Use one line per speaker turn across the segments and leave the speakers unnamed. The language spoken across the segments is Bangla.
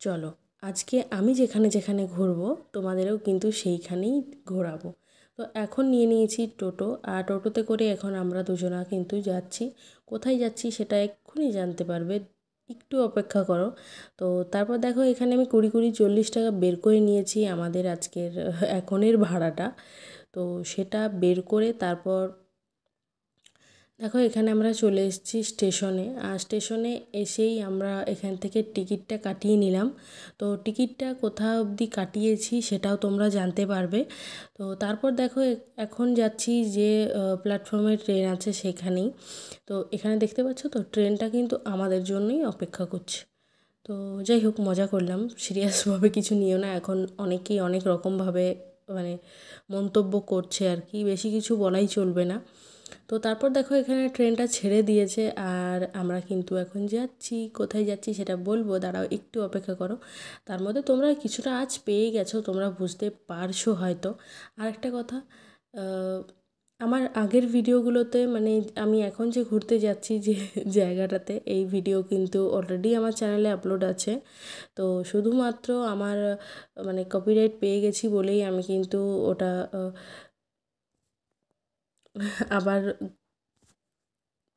চলো আজকে আমি যেখানে যেখানে ঘুরবো তোমাদেরও কিন্তু সেইখানেই ঘোরাবো। তো এখন নিয়ে নিয়েছি টোটো, আর টোটোতে করে এখন আমরা দুজনা কিন্তু যাচ্ছি। কোথায় যাচ্ছি সেটা এক্ষুনি জানতে পারবে, একটু অপেক্ষা করো। তো তারপর দেখো এখানে আমি 20-40 টাকা বের করে নিয়েছি আমাদের আজকের এখনের ভাড়াটা। তো সেটা বের করে তারপর দেখো এখানে আমরা চলে এসেছি স্টেশনে, আর স্টেশনে এসেই আমরা এখান থেকে টিকিটটা কাটিয়ে নিলাম। তো টিকিটটা কোথা অবধি কাটিয়েছি সেটাও তোমরা জানতে পারবে। তো তারপর দেখো এখন যাচ্ছি যে প্ল্যাটফর্মে ট্রেন আছে সেখানেই। তো এখানে দেখতে পাচ্ছ তো ট্রেনটা কিন্তু আমাদের জন্যই অপেক্ষা করছে। তো যাই হোক, মজা করলাম, সিরিয়াসভাবে কিছু নিও না। এখন অনেকেই অনেক রকমভাবে মানে মন্তব্য করছে আর কি, বেশি কিছু বলাই চলবে না। তো তারপর দেখো এখানে ট্রেনটা ছেড়ে দিয়েছে, আর আমরা কিন্তু এখন যাচ্ছি। কোথায় যাচ্ছি সেটা বলবো, দাঁড়াও একটু অপেক্ষা করো। তার মধ্যে তোমরা কিছুটা আজ পেয়ে গেছো, তোমরা বুঝতে পারছো হয়তো। আর একটা কথা, আমার আগের ভিডিওগুলোতে মানে আমি এখন যে ঘুরতে যাচ্ছি যে জায়গাটাতে, এই ভিডিও কিন্তু অলরেডি আমার চ্যানেলে আপলোড আছে। তো শুধুমাত্র আমার মানে কপিরাইট পেয়ে গেছি বলেই আমি কিন্তু ওটা আবার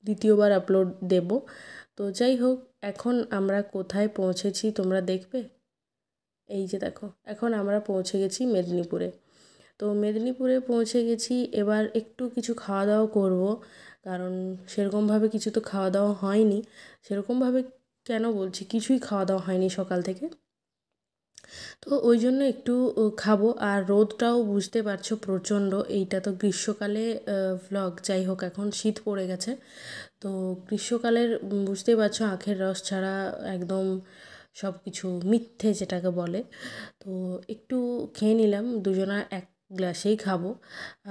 দ্বিতীয়বার আপলোড দেব। তো যাই হোক, এখন আমরা কোথায় পৌঁছেছি তোমরা দেখবে। এই যে দেখো এখন আমরা পৌঁছে গেছি মেদিনীপুরে। তো মেদিনীপুরে পৌঁছে গেছি, এবার একটু কিছু খাওয়া দাওয়া করব, কারণ সেরকমভাবে কিছু তো খাওয়া দাওয়া হয়নি। সেরকমভাবে কেন বলছি, কিছুই খাওয়া দাওয়া হয়নি সকাল থেকে। তো ওই জন্য একটু খাবো। আর রোদটাও বুঝতে পারছো প্রচণ্ড, এইটা তো গ্রীষ্মকালে ভ্লগ। যাই হোক, এখন শীত পড়ে গেছে। তো গ্রীষ্মকালের বুঝতেই পারছো আখের রস ছাড়া একদম সব কিছু মিথ্যে যেটাকে বলে। তো একটু খেয়ে নিলাম, দুজনা এক গ্লাসেই খাবো,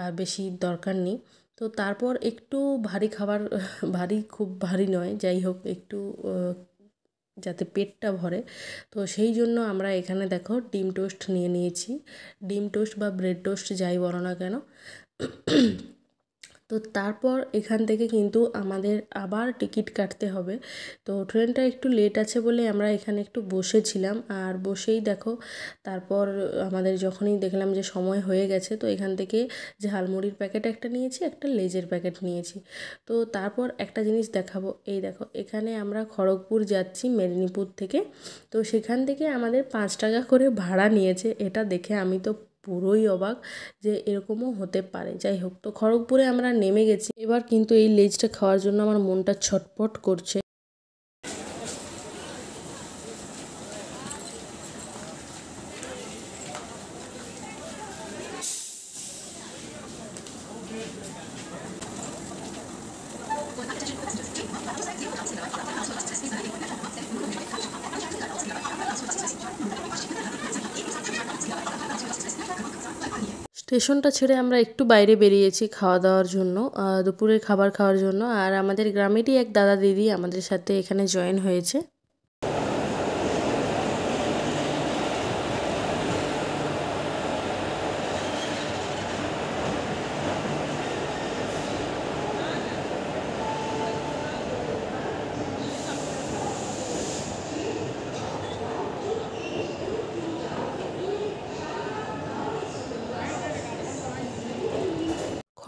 আর বেশি দরকার নেই। তো তারপর একটু ভারী খাবার, ভারী খুব ভারী নয়, যাই হোক একটু যাতে পেটটা ভরে। তো সেই জন্য আমরা এখানে দেখো ডিম টোস্ট নিয়ে নিয়েছি। ডিম টোস্ট বা ব্রেড টোস্ট যাই বলো না কেন। তো তারপর এখান থেকে কিন্তু আমাদের আবার টিকিট কাটতে হবে। তো ট্রেনটা একটু লেট আছে বলে আমরা এখানে একটু বসেছিলাম, আর বসেই দেখো তারপর আমাদের যখনই দেখলাম যে সময় হয়ে গেছে, তো এখান থেকে ঝালমুড়ির প্যাকেট একটা নিয়েছি, একটা লেজের প্যাকেট নিয়েছি। তো তারপর একটা জিনিস দেখাবো, এই দেখো এখানে আমরা খড়গপুর যাচ্ছি মেদিনীপুর থেকে। তো সেখান থেকে আমাদের 5 টাকা করে ভাড়া নিয়েছে। এটা দেখে আমি তো পুরোই অবাক যে এরকমও হতে পারে। যাই হোক, তো খড়গপুরে আমরা নেমে গেছি। এবার কিন্তু এই লেজটা খাওয়ার জন্য আমার মনটা ছটপট করছে। স্টেশনটা ছেড়ে আমরা একটু বাইরে বেরিয়েছি খাওয়া দাওয়ার জন্য, দুপুরের খাবার খাওয়ার জন্য। আর আমাদের গ্রামেরই এক দাদা দিদি আমাদের সাথে এখানে জয়েন হয়েছে।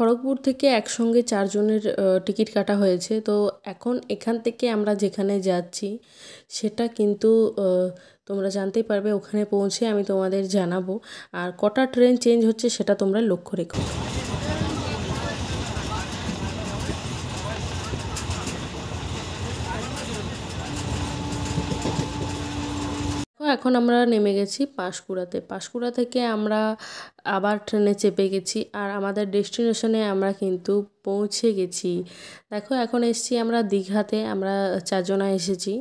খড়গপুর থেকে একসঙ্গে 4 জনের টিকিট কাটা হয়েছে। তো এখন এখান থেকে আমরা যেখানে যাচ্ছি সেটা কিন্তু তোমরা জানতেই পারবে, ওখানে পৌঁছে আমি তোমাদের জানাবো। আর কটা ট্রেন চেঞ্জ হচ্ছে সেটা তোমরা লক্ষ্য রেখো। এখন আমরা নেমে গেছি পাঁশকুড়াতে। পাঁশকুড়া থেকে আমরা আবার ট্রেনে চেপে গেছি, আর আমাদের ডেস্টিনেশনে আমরা কিন্তু পৌঁছে গেছি। দেখো এখন এসেছি আমরা দীঘাতে, আমরা 4 জনা এসেছি।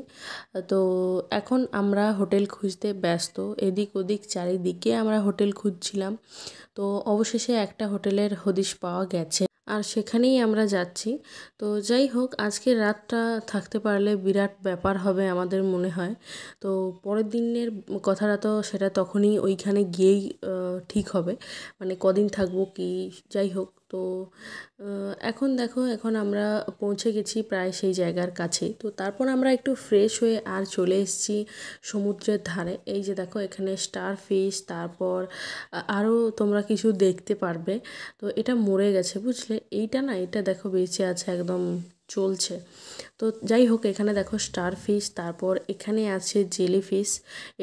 তো এখন আমরা হোটেল খুঁজতে ব্যস্ত, এদিক ওদিক চারিদিকে আমরা হোটেল খুঁজছিলাম। তো অবশেষে একটা হোটেলের হদিশ পাওয়া গেছে, আর সেখানেই আমরা যাচ্ছি। তো যাই হোক, আজকে রাতটা থাকতে পারলে বিরাট ব্যাপার হবে আমাদের মনে হয়। তো পরের দিনের কথাটা তো সেটা তখনই ওইখানে গিয়েই ঠিক হবে, মানে কদিন থাকবো কি। যাই হোক, তো এখন দেখো, এখন আমরা পৌঁছে গেছি প্রায় সেই জায়গার কাছেই। তো তারপর আমরা একটু ফ্রেশ হয়ে আর চলে এসেছি সমুদ্রের ধারে। এই যে দেখো এখানে স্টার ফিশ, তারপর আরও তোমরা কিছু দেখতে পারবে। তো এটা মরে গেছে বুঝলে, এইটা না, এটা দেখো বেঁচে আছে, একদম চলছে। তো যাই হোক, এখানে দেখো স্টার ফিশ, তারপর এখানে আছে জেলি ফিশ।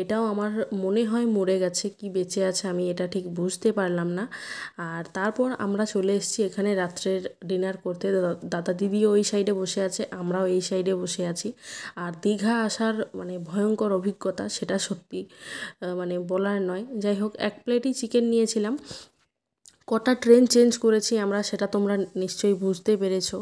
এটাও আমার মনে হয় মরে গেছে, কি বেঁচে আছে আমি এটা ঠিক বুঝতে পারলাম না। আর তারপর আমরা চলে এসেছি এখানে রাত্রের ডিনার করতে। দাদা দিদিও ওই সাইডে বসে আছে, আমরাও এই সাইডে বসে আছি। আর দীঘা আসার মানে ভয়ঙ্কর অভিজ্ঞতা, সেটা সত্যি মানে বলার নয়। যাই হোক, এক প্লেটই চিকেন নিয়েছিলাম। কটা ট্রেন চেঞ্জ করেছি আমরা, সেটা তোমরা নিশ্চয়ই বুঝতে পেরেছো।